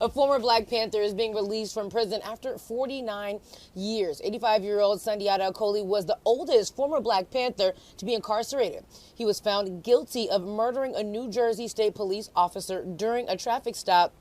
A former Black Panther is being released from prison after 49 years. 85-year-old Sundiata Acoli was the oldest former Black Panther to be incarcerated. He was found guilty of murdering a New Jersey State Police officer during a traffic stop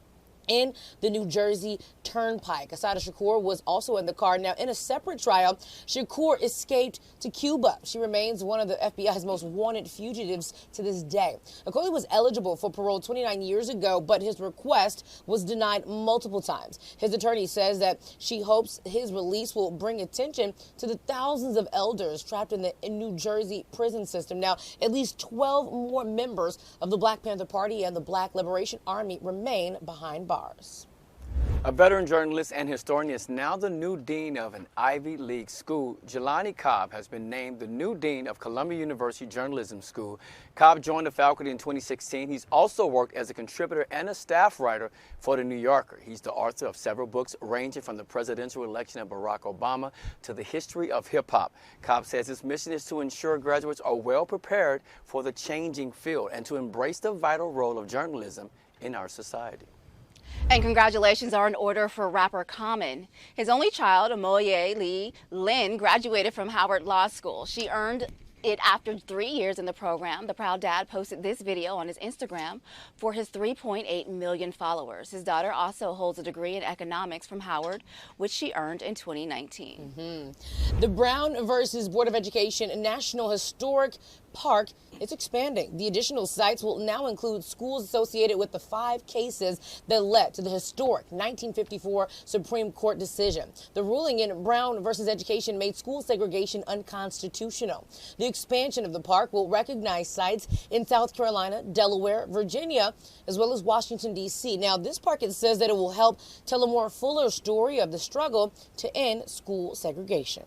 in the New Jersey Turnpike. Asada Shakur was also in the car. Now, in a separate trial, Shakur escaped to Cuba. She remains one of the FBI's most wanted fugitives to this day. Akoli was eligible for parole 29 years ago, but his request was denied multiple times. His attorney says that she hopes his release will bring attention to the thousands of elders trapped in the New Jersey prison system. Now, at least 12 more members of the Black Panther Party and the Black Liberation Army remain behind bars. A veteran journalist and historian is now the new dean of an Ivy League school. Jelani Cobb has been named the new dean of Columbia University Journalism School. Cobb joined the faculty in 2016. He's also worked as a contributor and a staff writer for The New Yorker. He's the author of several books ranging from the presidential election of Barack Obama to the history of hip-hop. Cobb says his mission is to ensure graduates are well prepared for the changing field and to embrace the vital role of journalism in our society. And congratulations are in order for rapper Common. His only child, Amoye Lee Lynn, graduated from Howard Law School. She earned it after 3 years in the program. The proud dad posted this video on his Instagram for his 3.8 million followers. His daughter also holds a degree in economics from Howard, which she earned in 2019. The Brown versus Board of Education National Historic Park is expanding. The additional sites will now include schools associated with the 5 cases that led to the historic 1954 Supreme Court decision. The ruling in Brown versus Education made school segregation unconstitutional. The expansion of the park will recognize sites in South Carolina, Delaware, Virginia, as well as Washington, D.C. Now, this park, it says that it will help tell a more fuller story of the struggle to end school segregation.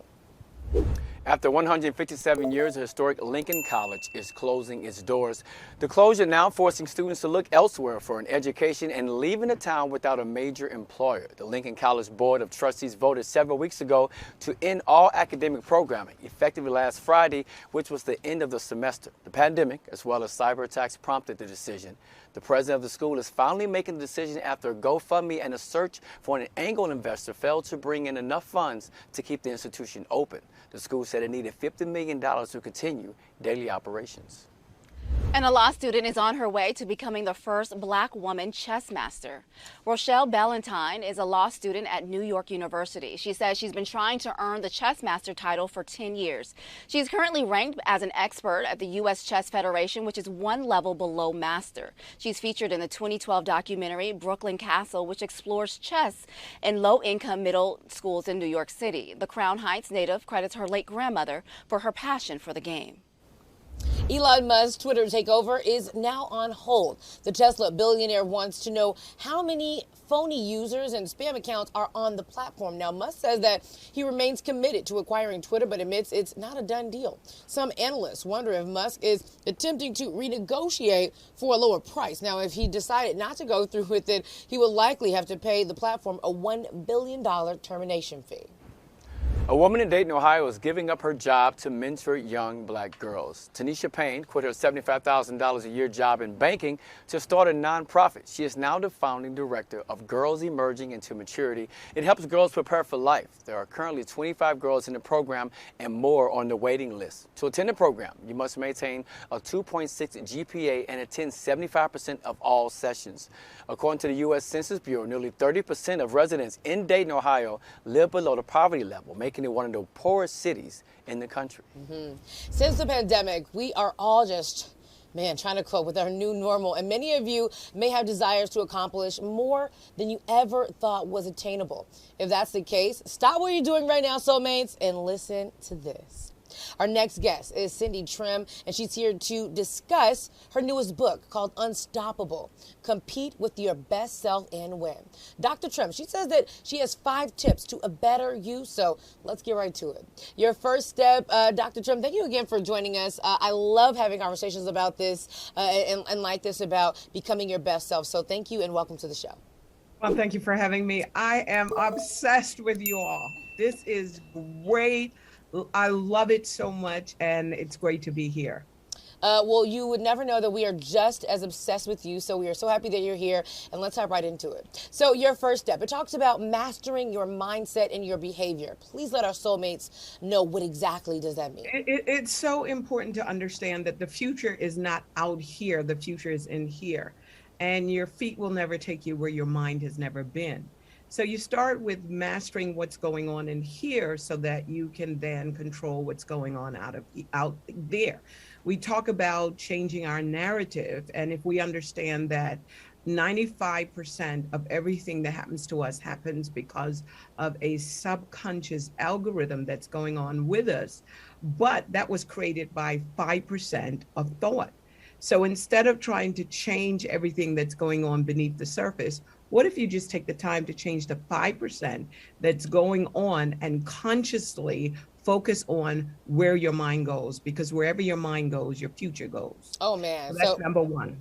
After 157 years, the historic Lincoln College is closing its doors. The closure now forcing students to look elsewhere for an education and leaving the town without a major employer. The Lincoln College Board of Trustees voted several weeks ago to end all academic programming, effectively last Friday, which was the end of the semester. The pandemic, as well as cyber attacks, prompted the decision. The president of the school is finally making the decision after a GoFundMe and a search for an angel investor failed to bring in enough funds to keep the institution open. The school said it needed $50 million to continue daily operations. And a law student is on her way to becoming the first Black woman chess master. Rochelle Ballantyne is a law student at New York University. She says she's been trying to earn the chess master title for 10 years. She's currently ranked as an expert at the U.S. Chess Federation, which is one level below master. She's featured in the 2012 documentary Brooklyn Castle, which explores chess in low-income middle schools in New York City. The Crown Heights native credits her late grandmother for her passion for the game. Elon Musk's Twitter takeover is now on hold. The Tesla billionaire wants to know how many phony users and spam accounts are on the platform. Now, Musk says that he remains committed to acquiring Twitter, but admits it's not a done deal. Some analysts wonder if Musk is attempting to renegotiate for a lower price. Now, if he decided not to go through with it, he would likely have to pay the platform a $1 billion termination fee. A woman in Dayton, Ohio is giving up her job to mentor young Black girls. Tanisha Payne quit her $75,000 a year job in banking to start a nonprofit. She is now the founding director of Girls Emerging into Maturity. It helps girls prepare for life. There are currently 25 girls in the program and more on the waiting list. To attend the program, you must maintain a 2.6 GPA and attend 75% of all sessions. According to the U.S. Census Bureau, nearly 30% of residents in Dayton, Ohio live below the poverty level, making it one of the poorest cities in the country. Since the pandemic, we are all just, trying to cope with our new normal. And many of you may have desires to accomplish more than you ever thought was attainable. If that's the case, stop what you're doing right now, soulmates, and listen to this. Our next guest is Cindy Trimm, and she's here to discuss her newest book called Unstoppable, Compete with Your Best Self and Win. Dr. Trimm, she says that she has 5 tips to a better you, so let's get right to it. Your first step, Dr. Trimm, thank you again for joining us. I love having conversations about this and like this about becoming your best self, so thank you and welcome to the show. Well, thank you for having me. I am obsessed with you all. This is great. I love it so much, and it's great to be here. Well, you would never know that we are just as obsessed with you. So we are so happy that you're here, and let's hop right into it. So your first step, it talks about mastering your mindset and your behavior. Please let our soulmates know what exactly does that mean. It's so important to understand that the future is not out here. The future is in here. And your feet will never take you where your mind has never been. So you start with mastering what's going on in here so that you can then control what's going on out there. We talk about changing our narrative, and if we understand that 95% of everything that happens to us happens because of a subconscious algorithm that's going on with us, but that was created by 5% of thought. So instead of trying to change everything that's going on beneath the surface, what if you just take the time to change the 5% that's going on and consciously focus on where your mind goes? Because wherever your mind goes, your future goes. Oh man, So that's number one.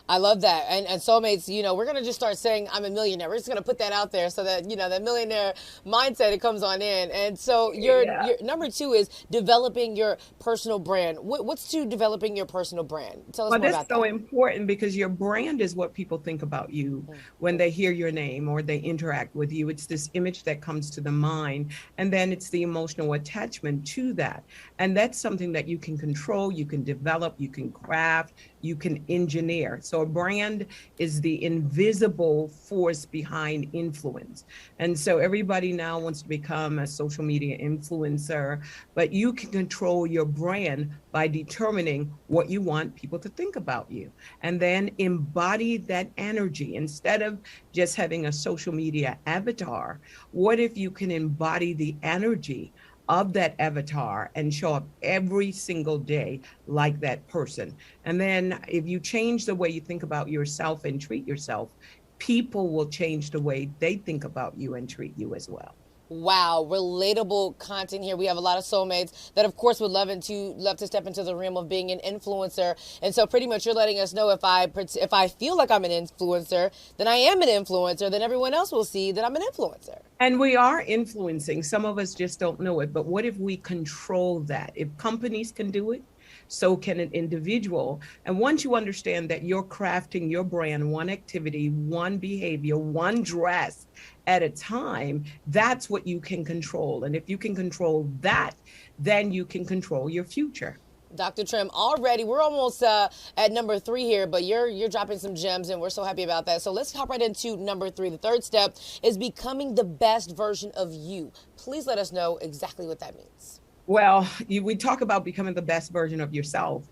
I love that. And soulmates, we're going to just start saying I'm a millionaire. We're just going to put that out there so that, that millionaire mindset, it comes on in. And so your number two is developing your personal brand. What's to developing your personal brand? Tell us more about that. That's so important because your brand is what people think about you when they hear your name or they interact with you. It's this image that comes to the mind, and then it's the emotional attachment to that. And that's something that you can control, you can develop, you can craft, you can engineer. So a brand is the invisible force behind influence. And so everybody now wants to become a social media influencer, but you can control your brand by determining what you want people to think about you, and then embody that energy. Instead of just having a social media avatar, what if you can embody the energy of that avatar and show up every single day like that person? And then if you change the way you think about yourself and treat yourself, people will change the way they think about you and treat you as well. Wow, relatable content here. We have a lot of soulmates that, of course, would love to step into the realm of being an influencer. And so pretty much you're letting us know if I feel like I'm an influencer, then I am an influencer, then everyone else will see that I'm an influencer. And we are influencing. Some of us just don't know it. But what if we control that? If companies can do it, so can an individual. And once you understand that you're crafting your brand, one activity, one behavior, one dress at a time, that's what you can control. And if you can control that, then you can control your future. Dr. Trimm, already we're almost at number 3 here, but you're dropping some gems, and we're so happy about that. So let's hop right into number 3. The third step is becoming the best version of you. Please let us know exactly what that means. Well, we talk about becoming the best version of yourself.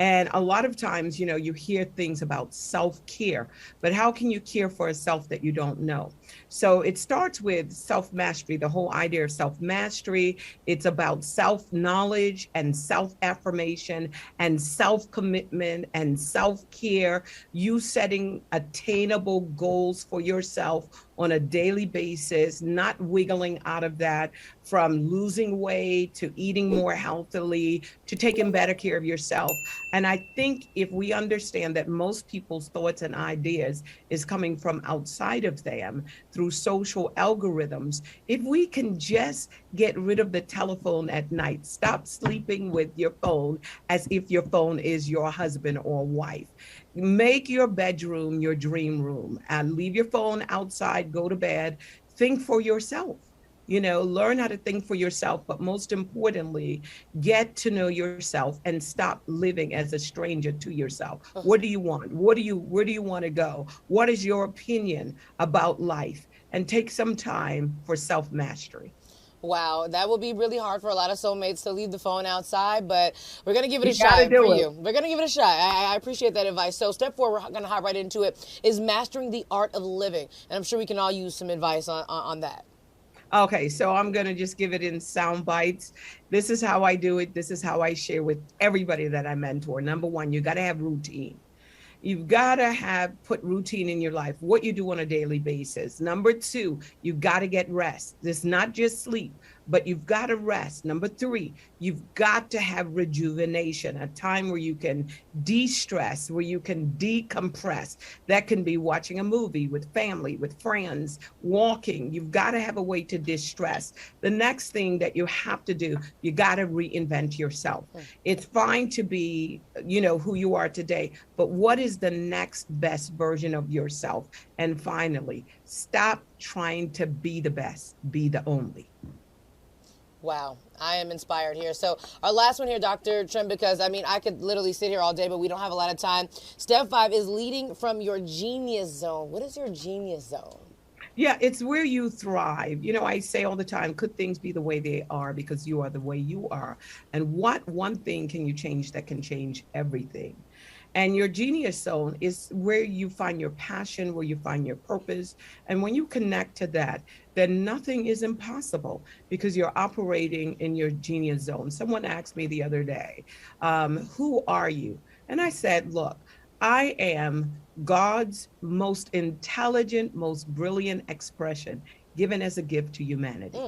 And a lot of times, you hear things about self-care, but how can you care for a self that you don't know? So it starts with self-mastery, the whole idea of self-mastery. It's about self-knowledge and self-affirmation and self-commitment and self-care, you setting attainable goals for yourself on a daily basis, not wiggling out of that, from losing weight to eating more healthily to taking better care of yourself. And I think if we understand that most people's thoughts and ideas is coming from outside of them through social algorithms, if we can just get rid of the telephone at night, stop sleeping with your phone as if your phone is your husband or wife. Make your bedroom your dream room and leave your phone outside, go to bed, think for yourself. Learn how to think for yourself, but most importantly, get to know yourself and stop living as a stranger to yourself. What do you want? Where do you want to go? What is your opinion about life? And take some time for self-mastery. Wow, that will be really hard for a lot of soulmates to leave the phone outside, but we're going to give it a shot for you. We're going to give it a shot. I appreciate that advice. So step 4, we're going to hop right into it, is mastering the art of living. And I'm sure we can all use some advice on that. Okay, so I'm going to just give it in sound bites. This is how I do it. This is how I share with everybody that I mentor. Number 1, you got to have routine. You've got to put routine in your life, what you do on a daily basis. Number 2, you've got to get rest. It's not just sleep, but you've got to rest. Number 3, you've got to have rejuvenation, a time where you can de-stress, where you can decompress. That can be watching a movie with family, with friends, walking. You've got to have a way to distress. The next thing that you have to do, you got to reinvent yourself. It's fine to be, who you are today, but what is the next best version of yourself? And finally, stop trying to be the best, be the only. Wow, I am inspired here. So our last one here, Dr. Trimm, because I could literally sit here all day, but we don't have a lot of time. Step 5 is leading from your genius zone. What is your genius zone? Yeah, it's where you thrive. I say all the time, could things be the way they are because you are the way you are? And what one thing can you change that can change everything? And your genius zone is where you find your passion, where you find your purpose. And when you connect to that, then nothing is impossible because you're operating in your genius zone. Someone asked me the other day, who are you? And I said, look, I am God's most intelligent, most brilliant expression given as a gift to humanity.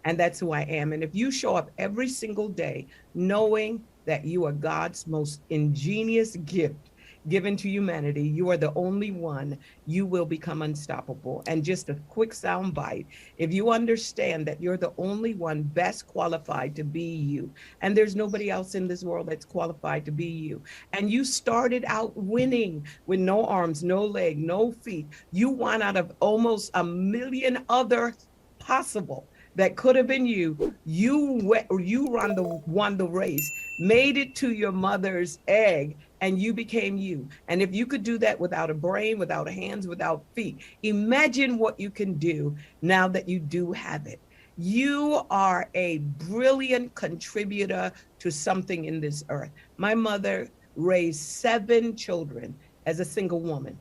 And that's who I am. And if you show up every single day knowing that you are God's most ingenious gift given to humanity, you are the only one, you will become unstoppable. And just a quick sound bite, if you understand that you're the only one best qualified to be you, and there's nobody else in this world that's qualified to be you, and you started out winning with no arms, no leg, no feet, you won out of almost a million other possible that could have been you. You won the race, made it to your mother's egg, and you became you. And if you could do that without a brain, without hands, without feet, imagine what you can do now that you do have it. You are a brilliant contributor to something in this earth. My mother raised 7 children as a single woman,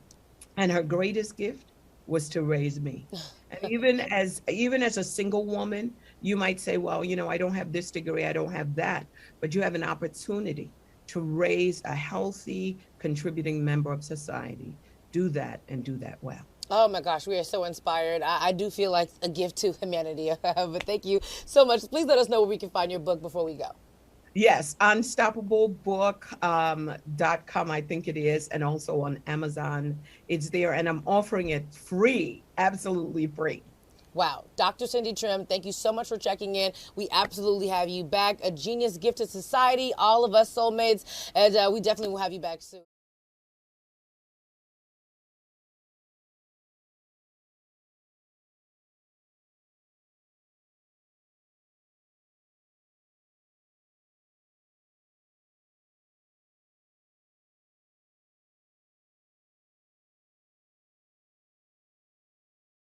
and her greatest gift was to raise me. And even as a single woman, you might say, well, I don't have this degree, I don't have that, but you have an opportunity to raise a healthy, contributing member of society. Do that and do that well. Oh my gosh, we are so inspired. I do feel like a gift to humanity. But thank you so much. Please let us know where we can find your book before we go. Yes, unstoppablebook.com, I think it is, and also on Amazon. It's there, and I'm offering it free, absolutely free. Wow. Dr. Cindy Trimm, thank you so much for checking in. We absolutely have you back. A genius gift to society, all of us soulmates, and we definitely will have you back soon.